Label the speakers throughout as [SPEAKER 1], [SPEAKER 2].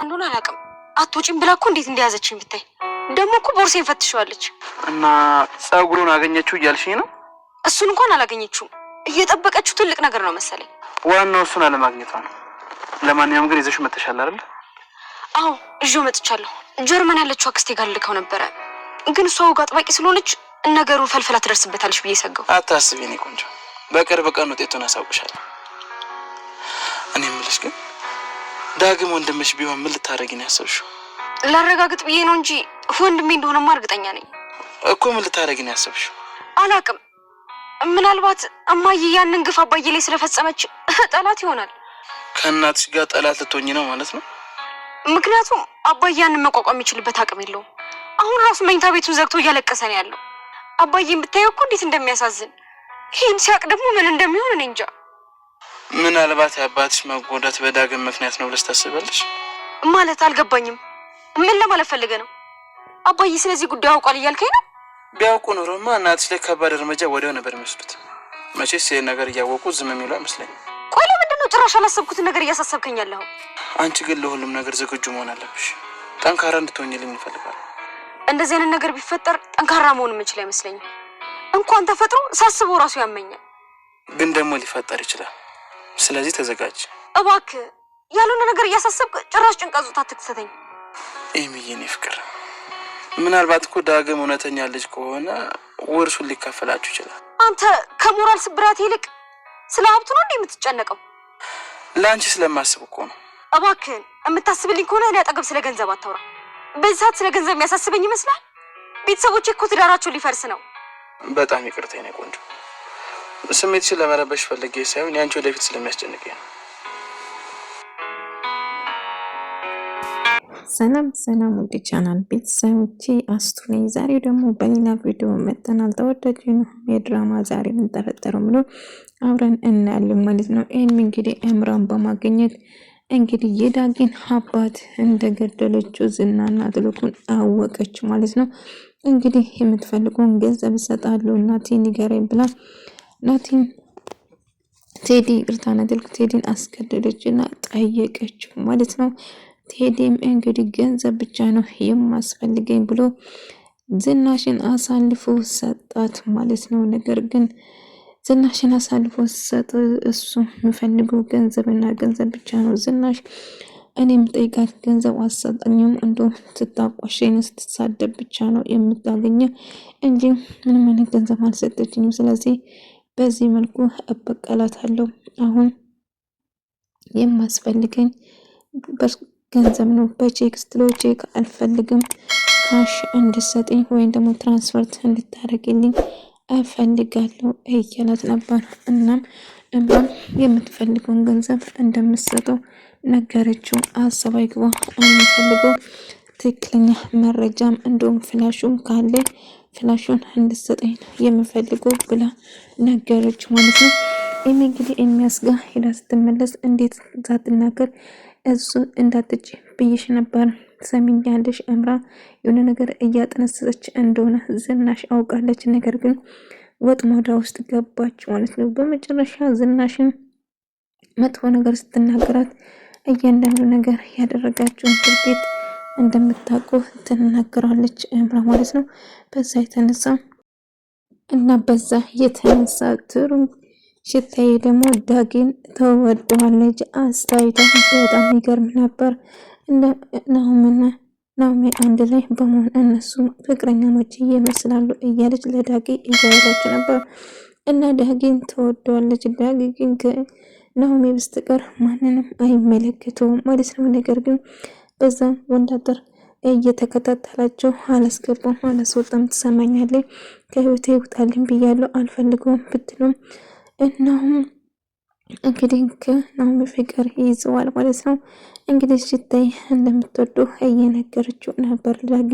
[SPEAKER 1] እንደሆነ አላውቅም። አትወጪም ብላ እኮ እንዴት እንደያዘችኝ ብታይ። ደግሞ እኮ ቦርሴን ፈትሸዋለች።
[SPEAKER 2] እና ጸጉሩን አገኘችው እያልሽኝ ነው?
[SPEAKER 1] እሱን እንኳን አላገኘችውም። እየጠበቀችው ትልቅ ነገር ነው መሰለኝ።
[SPEAKER 2] ዋናው እሱን አለማግኘቷ ነው። ለማንኛውም ግን ይዘሽ መጥተሻል አይደል?
[SPEAKER 1] አዎ እዚሁ መጥቻለሁ። ጀርመን ያለችው አክስቴ ጋር ልከው ነበረ። ግን እሷ ወግ አጥባቂ ስለሆነች ነገሩን ፈልፍላ ትደርስበታለች ብዬ ሰጋው።
[SPEAKER 2] አታስቢ የኔ ቆንጆ፣ በቅርብ ቀን ውጤቱን አሳውቅሻለሁ። እኔ የምልሽ ግን ዳግም ወንድምሽ ቢሆን ምን ልታረጊ ነው ያሰብሽው?
[SPEAKER 1] ላረጋግጥ ብዬ ነው እንጂ ወንድሜ እንደሆነማ እርግጠኛ ነኝ
[SPEAKER 2] እኮ። ምን ልታረጊ ነው ያሰብሽው?
[SPEAKER 1] አላውቅም። ምናልባት እማዬ ያንን ግፍ አባዬ ላይ ስለፈጸመች ጠላት ይሆናል።
[SPEAKER 2] ከእናትሽ ጋር ጠላት ልትሆኚ ነው ማለት ነው?
[SPEAKER 1] ምክንያቱም አባዬ ያንን መቋቋም የሚችልበት አቅም የለውም። አሁን ራሱ መኝታ ቤቱን ዘግቶ እያለቀሰ ነው ያለው። አባዬን ብታየው እኮ እንዴት እንደሚያሳዝን። ይህን ሲያቅ ደግሞ ምን እንደሚሆን እኔ እንጃ።
[SPEAKER 2] ምናልባት የአባትሽ መጎዳት በዳግም ምክንያት ነው ብለሽ ታስባለሽ?
[SPEAKER 1] ማለት አልገባኝም። ምን ለማለት ፈልገ ነው? አባዬ ስለዚህ ጉዳይ አውቋል እያልከኝ ነው?
[SPEAKER 2] ቢያውቁ ኖሮማ እናትሽ ላይ ከባድ እርምጃ ወዲያው ነበር የሚወስዱት። መቼስ ይሄን ነገር እያወቁ ዝም የሚሉ አይመስለኝም።
[SPEAKER 1] ቆይ ለምንድን ነው ጭራሽ አላሰብኩትን ነገር እያሳሰብከኝ ያለኸው?
[SPEAKER 2] አንቺ ግን ለሁሉም ነገር ዝግጁ መሆን አለብሽ። ጠንካራ እንድትሆኝልኝ እፈልጋለሁ።
[SPEAKER 1] እንደዚህ አይነት ነገር ቢፈጠር ጠንካራ መሆን የምችል አይመስለኝም። እንኳን ተፈጥሮ ሳስበው ራሱ ያመኛል።
[SPEAKER 2] ግን ደግሞ ሊፈጠር ይችላል። ስለዚህ ተዘጋጅ።
[SPEAKER 1] እባክህ ያልሆነ ነገር እያሳሰብክ ጭራሽ ጭንቀት ውስጥ አትክተተኝ።
[SPEAKER 2] ኤሚዬ የኔ ፍቅር፣ ምናልባት እኮ ዳግም እውነተኛ ልጅ ከሆነ ውርሱን ሊካፈላችሁ ይችላል።
[SPEAKER 1] አንተ ከሞራል ስብራት ይልቅ ስለ ሀብቱ ነው እንዴ የምትጨነቀው?
[SPEAKER 2] ለአንቺ ስለማስብ እኮ ነው።
[SPEAKER 1] እባክህን የምታስብልኝ ከሆነ እኔ አጠገብ ስለ ገንዘብ አታውራ። በዚህ ሰዓት ስለ ገንዘብ የሚያሳስበኝ ይመስላል? ቤተሰቦቼ እኮ ትዳራቸው ሊፈርስ ነው።
[SPEAKER 2] በጣም ይቅርታ የኔ ቆንጆ፣ ስሜትሽን ለመረበሽ ፈልጌ ሳይሆን ያንቺ ወደፊት ስለሚያስጨንቀኝ ነው።
[SPEAKER 3] ሰላም ውድ ቻናል ቤተሰቦቼ አስቱ ነኝ። ዛሬ ደግሞ በሌላ ቪዲዮ መጥተናል። ተወዳጁ የድራማ ዛሬ ምን ተፈጠረው ብሎ አብረን እናያለን ማለት ነው። ይህም እንግዲህ እምራን በማግኘት እንግዲህ የዳጊን አባት እንደገደለችው ዝናና ትልቁን አወቀች ማለት ነው። እንግዲህ የምትፈልገውን ገንዘብ እሰጣለሁ ናቲ ንገረኝ ብላ ናቲን ቴዲ እርታና ትልቅ ቴዲን አስገደደችና ጠየቀችው ማለት ነው። ቴዲም እንግዲህ ገንዘብ ብቻ ነው የማስፈልገኝ ብሎ ዝናሽን አሳልፎ ሰጣት ማለት ነው። ነገር ግን ዝናሽን አሳልፎ ሰጥ እሱ የሚፈልገው ገንዘብና ገንዘብ ብቻ ነው። ዝናሽ እኔም ጠይቃት ገንዘብ አሰጣኝም እንደው ትታቋሸኝ ስትሳደብ ብቻ ነው የምታገኘው እንጂ ምንም አይነት ገንዘብ አልሰጠችኝም። ስለዚህ በዚህ መልኩ እበቀላታለሁ። አሁን የማስፈልገኝ ገንዘብ ነው። በቼክ ስትሎ ቼክ አልፈልግም፣ ካሽ እንድሰጥኝ ወይም ደግሞ ትራንስፈርት እንድታደርግልኝ እፈልጋለሁ እያላት ነበር። እናም እምራን የምትፈልገውን ገንዘብ እንደምትሰጠው ነገረችው። አሰባ ይግባ የምፈልገው ትክክለኛ መረጃም እንደውም ፍላሹም ካለ ፍላሹን እንድሰጠኝ የምፈልገው ብላ ነገረች ማለት ነው። ይሄ እንግዲህ የሚያስጋ ሄዳ ስትመለስ እንዴት ሳትናገር እሱ እንዳትጭ ብዬሽ ነበር፣ ሰሚኛለሽ? እምራ የሆነ ነገር እያጠነሰሰች እንደሆነ ዝናሽ አውቃለች። ነገር ግን ወጥመዷ ውስጥ ገባች ማለት ነው። በመጨረሻ ዝናሽን መጥፎ ነገር ስትናገራት እያንዳንዱ ነገር ያደረጋቸውን ድርጊት እንደምታውቁ ትናገራለች እምራ ማለት ነው። በዛ የተነሳ ትሩ ሽታዬ ደግሞ ዳጊን ተወደዋለች። አስተያየቷ በጣም ይገርም ነበር። ናሆሜ አንድ ላይ በመሆን እነሱ ፍቅረኛሞች ይመስላሉ እያለች ለዳጊ እያወራች ነበር እና ዳጊን ተወደዋለች። ዳጊ ግን ከናሆሜ በስተቀር ማንንም አይመለከተውም ማለት ነው። ነገር ግን በዛም ወንዳደር እየተከታተላቸው አላስገባም አላስወጣም፣ ትሰማኛለች፣ ከህይወቴ ይውጣልኝ ብያለሁ አልፈልገውም ብትሉም እናም እንግዲህ ከናሆሜ ፍቅር ይይዘዋል ማለት ነው። እንግዲህ ሽታይ እንደምትወደው እየነገረችው ነበር ዳጊ።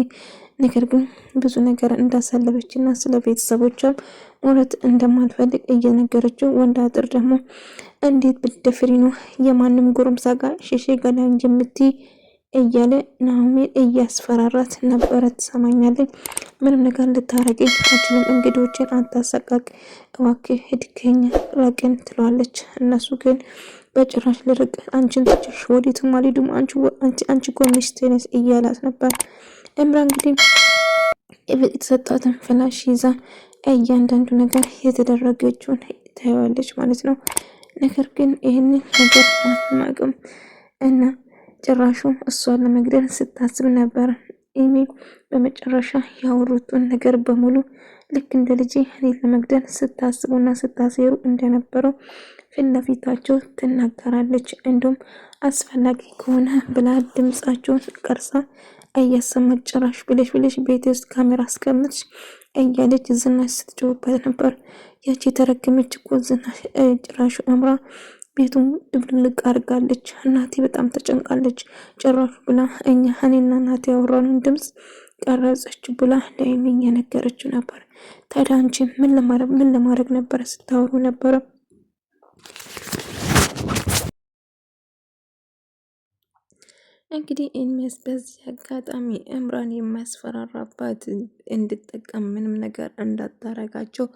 [SPEAKER 3] ነገር ግን ብዙ ነገር እንዳሳለፈችና ስለ ቤተሰቦቿ ወረት እንደማልፈልግ እየነገረችው፣ ወንዳጥር ደግሞ እንዴት ብትደፍሪ ነው የማንም ጎረምሳ ጋር ሸሼ ገላኝ የምትይ እያለ ናሆሜን እያስፈራራት ነበረ። ትሰማኛለች፣ ምንም ነገር ልታረገኝ አትችልም፣ እንግዶችን አታሰቃቅ፣ እባክህ ሂድ ከኛ ራቅን ትለዋለች። እነሱ ግን በጭራሽ ልርቅ አንቺን ትችሽ ወዴትም አልሄድም አንቺ እኮ ሚስቴ ነሽ እያላት ነበር። ኤምራን እንግዲህ የተሰጣትን ፍላሽ ይዛ እያንዳንዱ ነገር የተደረገችውን ታየዋለች ማለት ነው። ነገር ግን ይህንን ነገር አትማቅም እና ጭራሹ እሷን ለመግደል ስታስብ ነበር። ኤሚ በመጨረሻ ያወሩትን ነገር በሙሉ ልክ እንደ ልጅ እኔን ለመግደል ስታስቡና ስታሴሩ እንደነበረው ፊት ለፊታቸው ትናገራለች። እንዲሁም አስፈላጊ ከሆነ ብላ ድምጻቸውን ቀርጻ እያሰማች ጭራሽ ብለሽ ቤት ውስጥ ካሜራ አስቀምጥሽ እያለች ዝናሽ ስትጮህበት ነበር። ያቺ የተረገመች እኮ ዝናሽ ጭራሹ አምራ ቤቱን ድብልቅ አድርጋለች። እናቴ በጣም ተጨንቃለች ጭራሹ ብላ እኔና እናቴ ያወራንን ድምፅ ቀረጸች ብላ ለኤሚ እየነገረችው ነበር። ታዲያ አንቺ ምን ለማድረግ ነበረ ስታወሩ ነበረ? እንግዲህ ኤሚያስ በዚህ አጋጣሚ እምራን የማያስፈራራባት እንድጠቀም ምንም ነገር እንዳታረጋቸው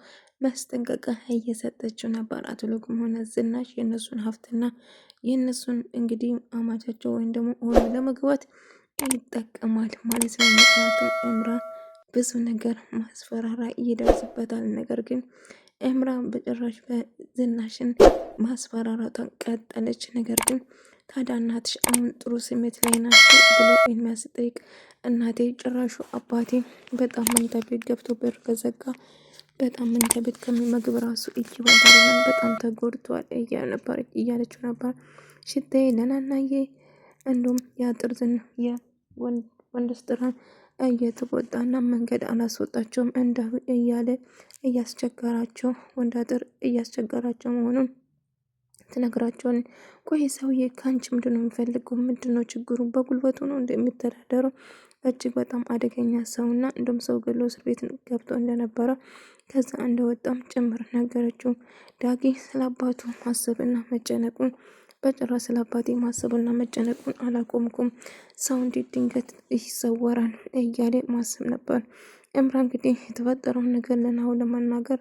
[SPEAKER 3] ማስጠንቀቂያ እየሰጠችው ነበር። አቶ ልጉም ሆነ ዝናሽ የእነሱን ሀብትና የእነሱን እንግዲህ አማቻቸው ወይም ደግሞ ሆኖ ለመግባት ይጠቀማል ማለት ነው። ምክንያቱም እምራ ብዙ ነገር ማስፈራራ ይደርስበታል። ነገር ግን እምራ በጭራሽ በዝናሽን ማስፈራራቷን ቀጠለች። ነገር ግን ታዲያ እናትሽ አሁን ጥሩ ስሜት ላይ ናቸው ብሎ የሚያስጠይቅ እናቴ ጭራሹ አባቴ በጣም መኝታ ቤት ገብቶ በር ከዘጋ በጣም መኝታ ቤት ከሚመግብ ራሱ እጅ ባዳለን በጣም ተጎድቷል እያለችው ነበር። ሽታዬ ለናናዬ እንዲሁም የአጥርዝን የወንደስጥራን እየተቆጣና መንገድ አላስወጣቸውም እንዳሉ እያለ እያስቸገራቸው ወንድ አጥር እያስቸገራቸው መሆኑን ትነግራቸውን። ቆይ ሰውዬ ከአንቺ ምንድን ነው የሚፈልገው? ምንድን ነው ችግሩ? በጉልበቱ ነው እንደሚተዳደረው እጅግ በጣም አደገኛ ሰውና እንደም ሰው ገሎ እስር ቤት ገብቶ እንደነበረ ከዛ እንደወጣም ጭምር ነገረችው። ዳጊ ስለ አባቱ ማሰብና መጨነቁን በጭራሽ ስለ አባቴ ማሰብና መጨነቁን አላቆምኩም፣ ሰው እንዴት ድንገት ይሰወራል እያለ ማሰብ ነበር። እምራ እንግዲህ የተፈጠረውን ነገር ለናሁ ለመናገር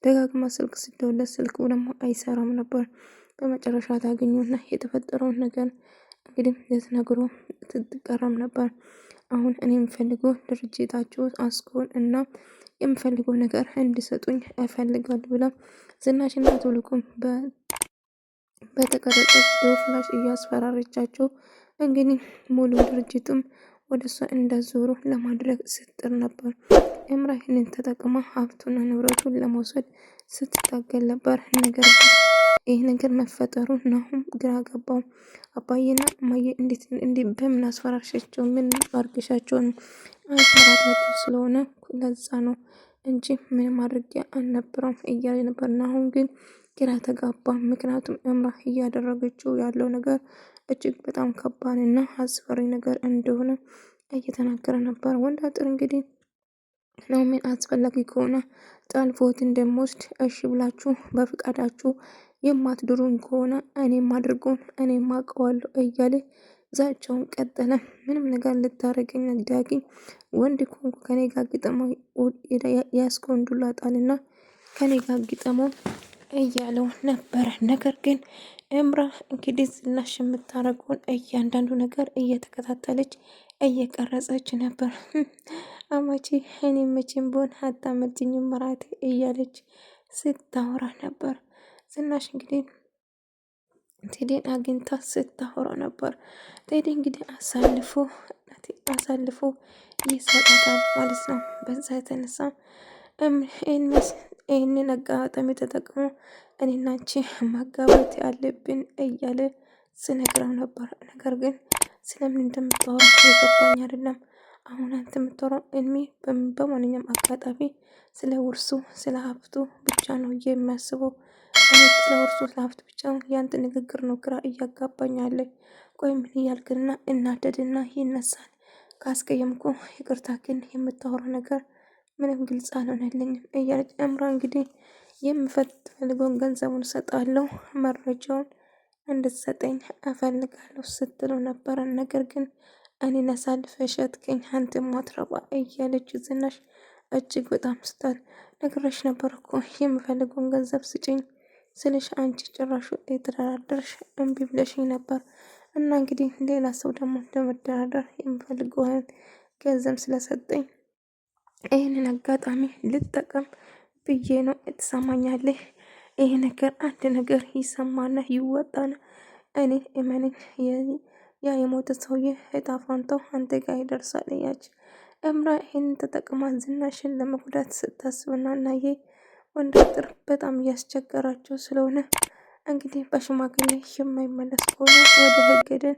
[SPEAKER 3] ደጋግማ ስልክ ስትደውልለት ስልኩ ደግሞ አይሰራም ነበር። በመጨረሻ ታገኙና የተፈጠረውን ነገር እንግዲህ ልትነግሮ ትቀራም ነበር። አሁን እኔ የምፈልገው ድርጅታችሁ አስኮን እና የምፈልገው ነገር እንዲሰጡኝ እፈልጋለሁ ብላ ዝናሽና ቶልኩም በተቀረጸ ቪዲዮ ፍላሽ እያስፈራረቻቸው እንግዲህ ሙሉ ድርጅቱም ወደ እሷ እንዳዞሩ ለማድረግ ስትጥር ነበር። ኤምራ ይህንን ተጠቅማ ሀብቱና ንብረቱን ለመውሰድ ስትታገል ነበር። ነገር ግን ይህ ነገር መፈጠሩ ናሁም ግራ ገባው። አባዬና እማዬ እንዴት በምን አስፈራርሻቸው ምን አርገሻቸው አስፈራራቸው ስለሆነ ለዛ ነው እንጂ ምንም አድርጌ አልነበረም እያለ ነበር። ናሁም ግን ግራ ተጋባ። ምክንያቱም እምራ እያደረገችው ያለው ነገር እጅግ በጣም ከባድና አስፈሪ ነገር እንደሆነ እየተናገረ ነበር። ወንድ አጥር እንግዲህ ነው ምን አስፈላጊ ከሆነ ጠልፎት እንደምወስድ እሺ ብላችሁ በፍቃዳችሁ የማትድሩኝ ከሆነ እኔም አድርጎን እኔም አውቀዋለሁ እያለ ዛቻውን ቀጠለ። ምንም ነገር ልታረገኝ ዳጊ ወንድ ኮንኩ ከኔ ጋር ግጠመው ያስኮንዱላ ጣልና ከኔ ጋር ግጠመው እያለው ነበር። ነገር ግን እምራ እንግዲህ ዝናሽ የምታረገውን እያንዳንዱ ነገር እየተከታተለች እየቀረጸች ነበር። አማቼ እኔ መቼም ቢሆን አታመልጭኝም መራቴ እያለች ስታወራ ነበር። ዝናሽ እንግዲህ ቴዲን አግኝታ ስታወራ ነበር። ቴዲ እንግዲህ አሳልፎ ይሰጣታል ማለት ነው። በዛ የተነሳ ይህንን አጋጣሚ ተጠቅሞ እኔና አንቺ ማጋባት ያለብን እያለ ስነግረው ነበር። ነገር ግን ስለምን እንደምታወራ የገባኝ አይደለም። አሁን አንተ የምታወራው እድሜ በማንኛውም አጋጣሚ ስለ ውርሱ ስለ ሀብቱ ብቻ ነው የሚያስበው። ስለ ውርሱ ስለ ሀብቱ ብቻ ያንተ ንግግር ነው ግራ እያጋባኝ አለ። ቆይ ምን እያልክና እናደድና ይነሳል። ካስቀየምኩ ይቅርታ፣ ግን የምታወራው ነገር ምንም ግልጽ አልሆነልኝም እያለች እምራ እንግዲህ የምፈልገውን ገንዘቡን እሰጣለሁ፣ መረጃውን እንድትሰጠኝ እፈልጋለሁ ስትለው ነበረ። ነገር ግን እኔን አሳልፈሽ ሸጥከኝ አንተ ማትረባ እያለች ዝናሽ እጅግ በጣም ስታል ነግረሽ ነበር እኮ የምፈልገውን ገንዘብ ስጭኝ ስለሽ አንቺ ጭራሹ የተደራደርሽ እምቢ ብለሽኝ ነበር እና እንግዲህ ሌላ ሰው ደግሞ ለመደራደር የምፈልገውን ገንዘብ ስለሰጠኝ ይህንን አጋጣሚ ልጠቀም ብዬ ነው። ትሰማኛለህ? ይሄ ነገር አንድ ነገር ይሰማና ይወጣና እኔ እመነኝ ያ የሞተ ሰውዬ እጣ ፋንታው አንተ ጋር ይደርሳል። እያች እምራ ይህንን ተጠቅማ ዝናሽን ለመጉዳት ስታስብና እናዬ ወንድ አጥር በጣም እያስቸገራቸው ስለሆነ እንግዲህ በሽማግሌ የማይመለስ ከሆነ ወደ ህግ ሄደን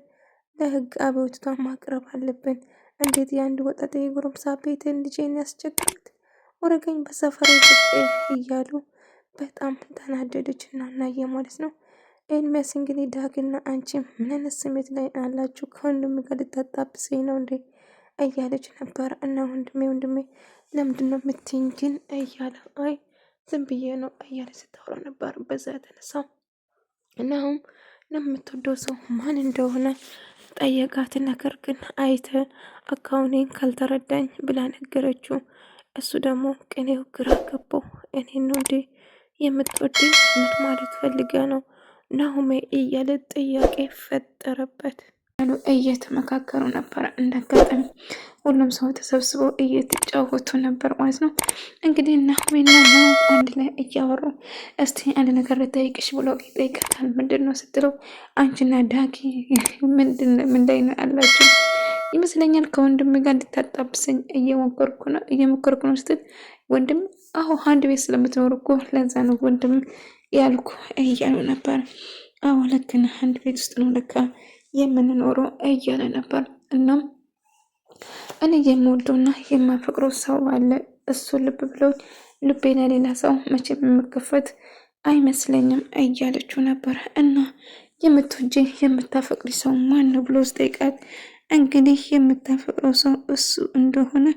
[SPEAKER 3] ለህግ አቤቱታ ማቅረብ አለብን። እንዴት የአንድ ወጣት የጎረምሳ ቤትን ልጄን ያስቸግራት ወረገኝ በሰፈር ፍቄ እያሉ በጣም ተናደደች እና እናየ ማለት ነው። ኤልሚያስ እንግዲህ ዳግና አንቺ ምን አይነት ስሜት ላይ አላችሁ? ከወንድም ጋር ልታጣብሰኝ ነው እንዴ እያለች ነበር። እና ወንድሜ ለምንድን ነው የምትይኝ ግን እያለ አይ ዝም ብዬ ነው እያለ ስታወራ ነበር። በዛ የተነሳ እና አሁን ለምትወደው ሰው ማን እንደሆነ ጠየቃት። ነገር ግን አይተ አካውኔን ካልተረዳኝ ብላ ነገረችው። እሱ ደግሞ ቅኔው ግራ ገባው። እኔ ነው እንዴ የምትወደኝ? ምን ማለት ፈልገ ነው ናሁሜ እያለ ጥያቄ ፈጠረበት። እየተመካከሩ ነበር። እንዳጋጣሚ ሁሉም ሰው ተሰብስበው እየተጫወቱ ነበር ማለት ነው። እንግዲህ ናሁሜና ነው አንድ ላይ እያወሩ እስቲ አንድ ነገር ልጠይቅሽ ብሎ ይጠይቃታል። ምንድን ነው ስትለው አንቺና ዳጊ ምን ላይ ነው ያላችሁ ይመስለኛል ከወንድም ጋር እንድታጣብሰኝ እየሞከርኩ ነው ስትል ወንድም አሁ አንድ ቤት ስለምትኖር እኮ ለዛ ነው ወንድም ያልኩ እያሉ ነበር። አዎ ልክ ነህ፣ አንድ ቤት ውስጥ ነው ለካ የምንኖረው እያለ ነበር። እናም እኔ የምወደውና የማፈቅረው ሰው አለ፣ እሱ ልብ ብለው ልቤ ለሌላ ሰው መቼም የምከፈት አይመስለኝም እያለችው ነበር። እና የምትወጂ የምታፈቅሪ ሰው ማን ነው ብሎ ስጠይቃት እንግዲህ የምታፈቅረው ሰው እሱ እንደሆነ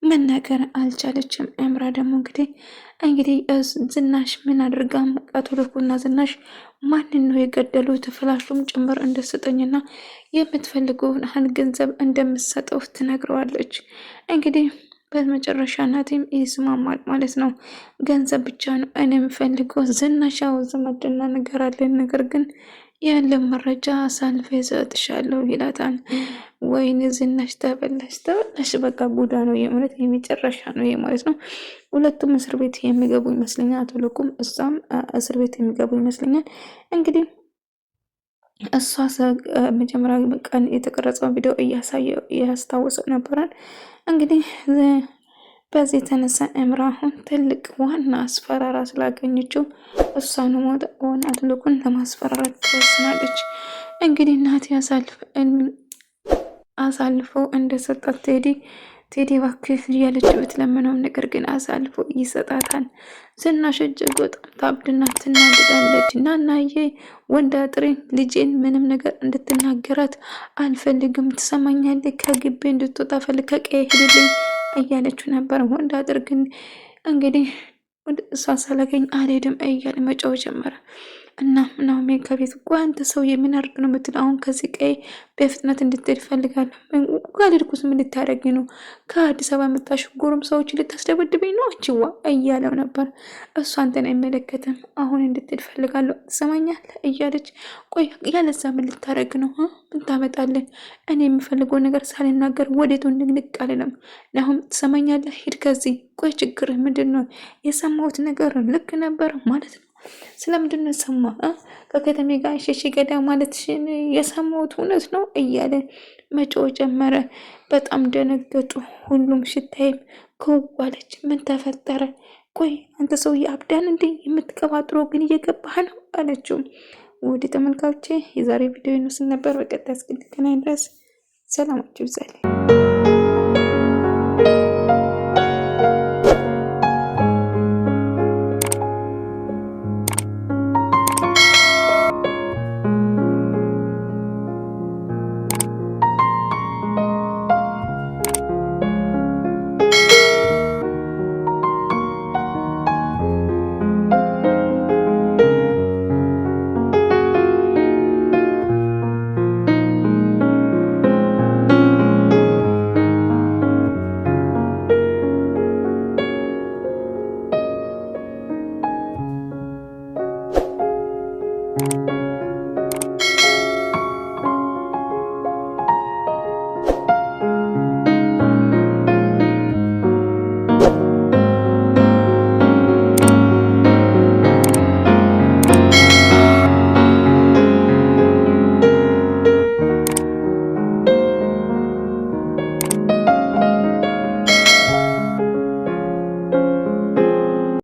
[SPEAKER 3] መናገር አልቻለችም። አምራ ደግሞ እንግዲህ ዝናሽ ምን አድርጋ መቃቶ ልኩና ዝናሽ ማንን ነው የገደሉት ፍላሹም ጭምር እንደሰጠኝና የምትፈልገውን ያህል ገንዘብ እንደምትሰጠው ትነግረዋለች። እንግዲህ በመጨረሻ ናቲም ይስማማል ማለት ነው። ገንዘብ ብቻ ነው እኔ የምፈልገው ዝናሽ ያው ዘመድና ነገር አለን፣ ነገር ግን ያለን መረጃ አሳልፌ እሰጥሻለሁ ይላታል። ወይኔ ዝናሽ ተበላሽ በቃ ጉዳ ነው የእውነት የመጨረሻ ነው ማለት ነው። ሁለቱም እስር ቤት የሚገቡ ይመስለኛል። አቶ ልኩም እሷም እስር ቤት የሚገቡ ይመስለኛል። እንግዲህ እሷ መጀመሪያ ቀን የተቀረጸውን ቪዲዮ እያስታወሰው ነበራል። እንግዲህ በዚህ የተነሳ እምራ አሁን ትልቅ ዋና አስፈራራ ስላገኘችው እሷን ሆን አትልቁን ለማስፈራራት ትወስናለች። እንግዲህ እናቴ አሳልፎ እንደሰጣት ቴዲ እባክህ እያለች ብትለምነውም ነገር ግን አሳልፎ ይሰጣታል። ዝናሽ እጅግ በጣም ታብድና ትናድዳለች። እና እናዬ ወንድ አጥሬ ልጄን ምንም ነገር እንድትናገራት አልፈልግም፣ ትሰማኛለህ? ከግቤ እንድትወጣ ፈልግ፣ ከቀዬ ሄድልኝ እያለችው ነበር። ወንድ አጥር ግን እንግዲህ እሷ ሳላገኝ አልሄድም እያለ መጫው ጀመረ። እና ናሆሜ ከቤት እኮ አንተ ሰው የምናርግ ነው የምትል? አሁን ከዚህ ቀይ በፍጥነት እንድትሄድ እፈልጋለሁ። ካልሄድኩስ ምን ልታደርጊ ነው? ከአዲስ አበባ መጣሽ ጎረምሳዎች ልታስደበድበኝ ነው አንቺዋ እያለው ነበር። እሱ አንተን አይመለከትም፣ አሁን እንድትሄድ እፈልጋለሁ፣ ትሰማኛለህ? እያለች ቆይ ያለዛ ምን ልታደርግ ነው? ምን ታመጣለን? እኔ የምፈልገው ነገር ሳልናገር ወዴቱ እንድንቅ አልልም። ናሆም ትሰማኛለህ? ሂድ ከዚህ። ቆይ ችግር ምንድን ነው? የሰማሁት ነገር ልክ ነበር ማለት ነው? ስለምንድን ነው ሰማ? ከከተሜ ጋር ሸሽ ገዳ ማለት የሰማሁት እውነት ነው እያለ መጮህ ጀመረ። በጣም ደነገጡ ሁሉም። ሽታይም ከዋለች። ምን ተፈጠረ? ቆይ አንተ ሰውዬ አብዳን እንዴ? የምትቀባጥሮ ግን እየገባህ ነው አለችው። ውድ ተመልካቾቼ የዛሬ ቪዲዮ ይመስል ነበር። በቀጣይ እስክንገናኝ ድረስ ሰላማችሁ ይብዛልኝ።